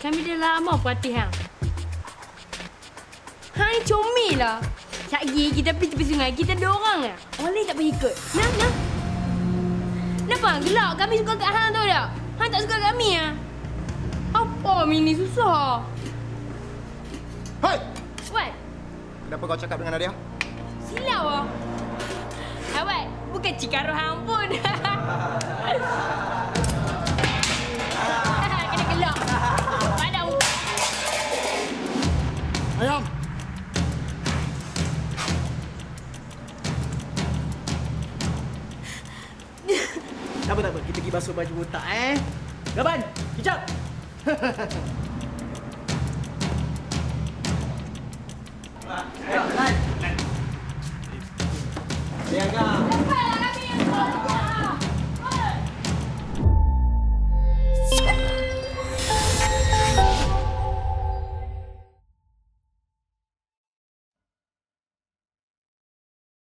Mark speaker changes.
Speaker 1: Kami dah lama perhati hang. Hang ni comel lah. Sekejap kita pergi tepi sungai, kita ada orang lah. Orang lain tak pergi ikut. Nah. Kenapa? Gelak. Kami suka kat hang tu dah. Hang tak suka kat kami lah. Apa Mini susah?
Speaker 2: Hei!
Speaker 1: What?
Speaker 2: Kenapa kau cakap dengan Nadia?
Speaker 1: Silau lah. Awak, bukan Cikaro hang pun. Kena gelak. Padam.
Speaker 2: Ayam!
Speaker 3: Tak apa. Kita pergi basuh baju otak, Gaban, kejap!